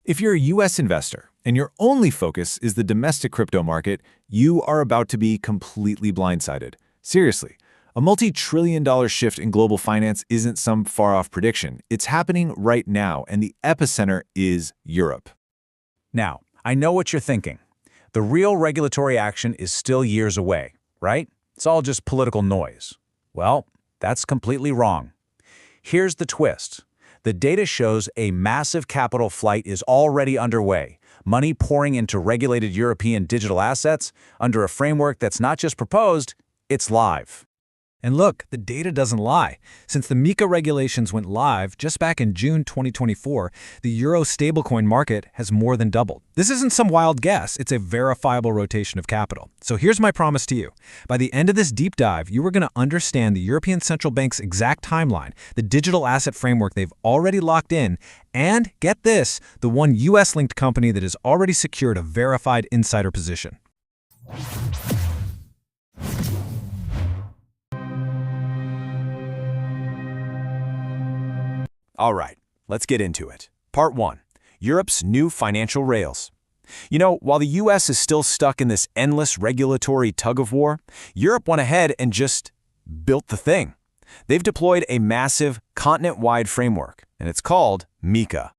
If you're a US investor and your only focus is the domestic crypto market, you are about to be completely blindsided. Seriously, a multi-trillion-dollar shift in global finance isn't some far-off prediction. It's happening right now, and the epicenter is Europe. Now, I know what you're thinking. The real regulatory action is still years away, right? It's all just political noise. Well, that's completely wrong. Here's the twist. The data shows a massive capital flight is already underway, money pouring into regulated European digital assets under a framework that's not just proposed, it's live. And look, the data doesn't lie. Since the MiCA regulations went live just back in June 2024, the euro stablecoin market has more than doubled. This isn't some wild guess, it's a verifiable rotation of capital. So here's my promise to you. By the end of this deep dive, you are going to understand the European Central Bank's exact timeline, the digital asset framework they've already locked in, and, get this, the one US-linked company that has already secured a verified insider position. All right, let's get into it. Part 1. Europe's new financial rails. You know, while the US is still stuck in this endless regulatory tug-of-war, Europe went ahead and just built the thing. They've deployed a massive, continent-wide framework, and it's called MiCA.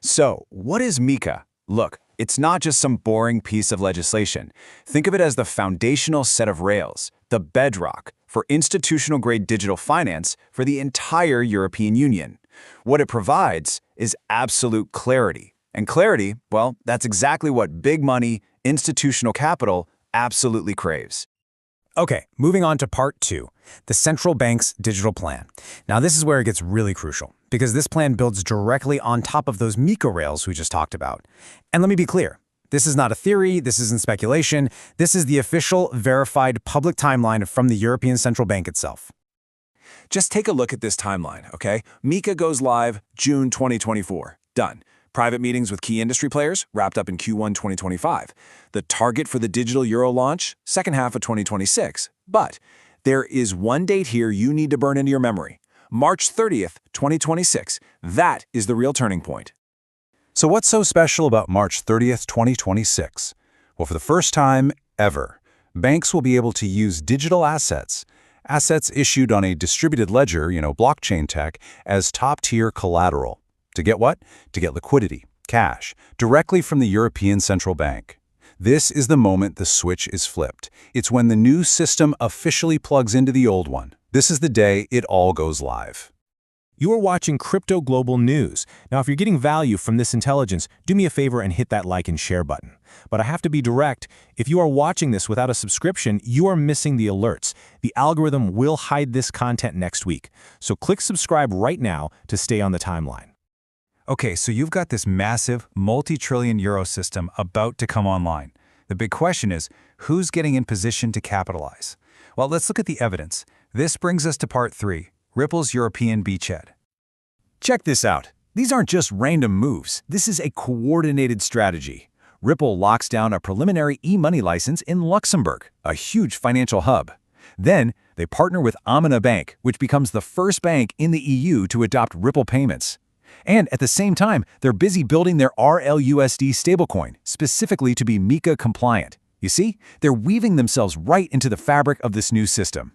So, what is MiCA? Look, it's not just some boring piece of legislation. Think of it as the foundational set of rails, the bedrock, for institutional-grade digital finance for the entire European Union. What it provides is absolute clarity. And clarity, well, that's exactly what big money, institutional capital absolutely craves. Okay, moving on to part 2, the central bank's digital plan. Now this is where it gets really crucial, because this plan builds directly on top of those MiCA rails we just talked about. And let me be clear, this is not a theory, this isn't speculation, this is the official, verified public timeline from the European Central Bank itself. Just take a look at this timeline, okay? MiCA goes live June 2024. Done. Private meetings with key industry players wrapped up in Q1 2025. The target for the digital euro launch, second half of 2026. But there is one date here you need to burn into your memory. March 30th, 2026. That is the real turning point. So what's so special about March 30th, 2026? Well, for the first time ever, banks will be able to use digital assets issued on a distributed ledger, blockchain tech, as top-tier collateral. To get what? To get liquidity, cash, directly from the European Central Bank. This is the moment the switch is flipped. It's when the new system officially plugs into the old one. This is the day it all goes live. You are watching Crypto Global News. Now, if you're getting value from this intelligence, do me a favor and hit that like and share button. But I have to be direct. If you are watching this without a subscription, you are missing the alerts. The algorithm will hide this content next week. So click subscribe right now to stay on the timeline. Okay, so you've got this massive, multi-trillion Eurosystem about to come online. The big question is, who's getting in position to capitalize? Well, let's look at the evidence. This brings us to part 3, Ripple's European beachhead. Check this out. These aren't just random moves. This is a coordinated strategy. Ripple locks down a preliminary e-money license in Luxembourg, a huge financial hub. Then, they partner with Amina Bank, which becomes the first bank in the EU to adopt Ripple payments. And at the same time, they're busy building their RLUSD stablecoin, specifically to be MiCA compliant. You see, they're weaving themselves right into the fabric of this new system.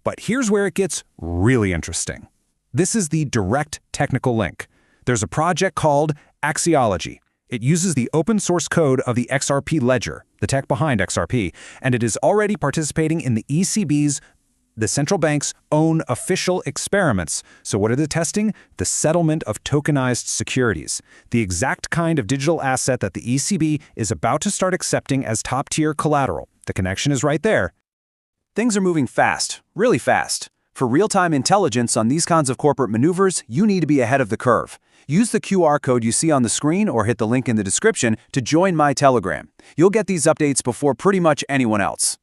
But here's where it gets really interesting. This is the direct technical link. There's a project called Axiology. It uses the open source code of the XRP Ledger, the tech behind XRP, and it is already participating in the ECB's, the central bank's own official experiments. So what are they testing? The settlement of tokenized securities, the exact kind of digital asset that the ECB is about to start accepting as top-tier collateral. The connection is right there. Things are moving fast, really fast. For real-time intelligence on these kinds of corporate maneuvers, you need to be ahead of the curve. Use the QR code you see on the screen or hit the link in the description to join my Telegram. You'll get these updates before pretty much anyone else.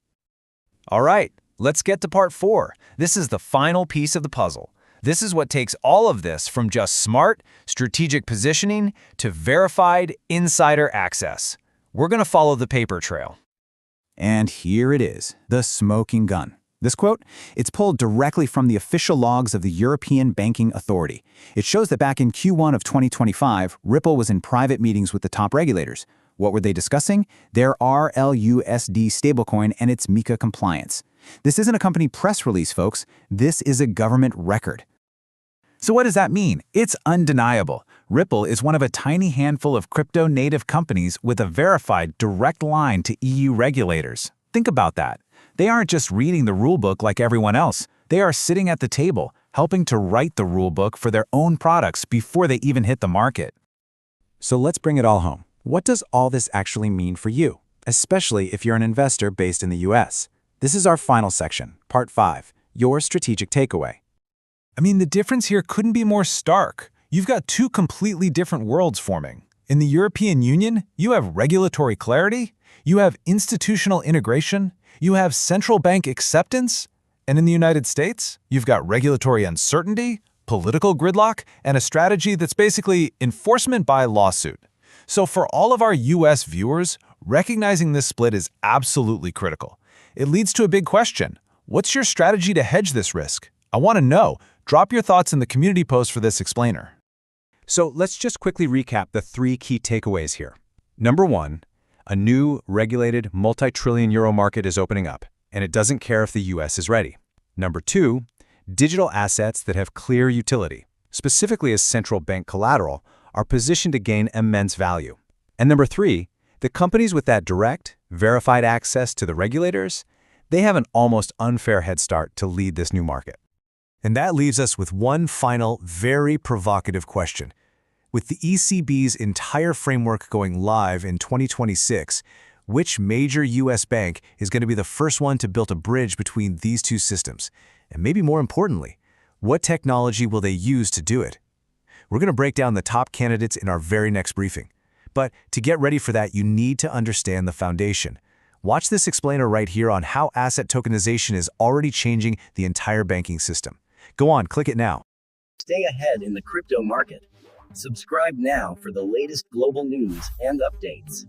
All right. Let's get to part 4. This is the final piece of the puzzle. This is what takes all of this from just smart, strategic positioning to verified insider access. We're going to follow the paper trail. And here it is, the smoking gun. This quote, it's pulled directly from the official logs of the European Banking Authority. It shows that back in Q1 of 2025, Ripple was in private meetings with the top regulators. What were they discussing? Their RLUSD stablecoin and its MiCA compliance. This isn't a company press release, folks. This is a government record. So what does that mean? It's undeniable. Ripple is one of a tiny handful of crypto-native companies with a verified direct line to EU regulators. Think about that. They aren't just reading the rulebook like everyone else. They are sitting at the table, helping to write the rulebook for their own products before they even hit the market. So let's bring it all home. What does all this actually mean for you, especially if you're an investor based in the US? This is our final section, Part 5, your strategic takeaway. I mean, the difference here couldn't be more stark. You've got two completely different worlds forming. In the European Union, you have regulatory clarity, you have institutional integration, you have central bank acceptance, and in the United States, you've got regulatory uncertainty, political gridlock, and a strategy that's basically enforcement by lawsuit. So for all of our US viewers, recognizing this split is absolutely critical. It leads to a big question. What's your strategy to hedge this risk? I want to know. Drop your thoughts in the community post for this explainer. So let's just quickly recap the 3 key takeaways here. Number 1, a new regulated multi-trillion euro market is opening up, and it doesn't care if the US is ready. Number 2, digital assets that have clear utility, specifically as central bank collateral, are positioned to gain immense value. And number 3, the companies with that direct, verified access to the regulators, they have an almost unfair head start to lead this new market. And that leaves us with one final, very provocative question. With the ECB's entire framework going live in 2026, which major U.S. bank is going to be the first one to build a bridge between these two systems? And maybe more importantly, what technology will they use to do it? We're going to break down the top candidates in our very next briefing. But to get ready for that, you need to understand the foundation. Watch this explainer right here on how asset tokenization is already changing the entire banking system. Go on, click it now. Stay ahead in the crypto market. Subscribe now for the latest global news and updates.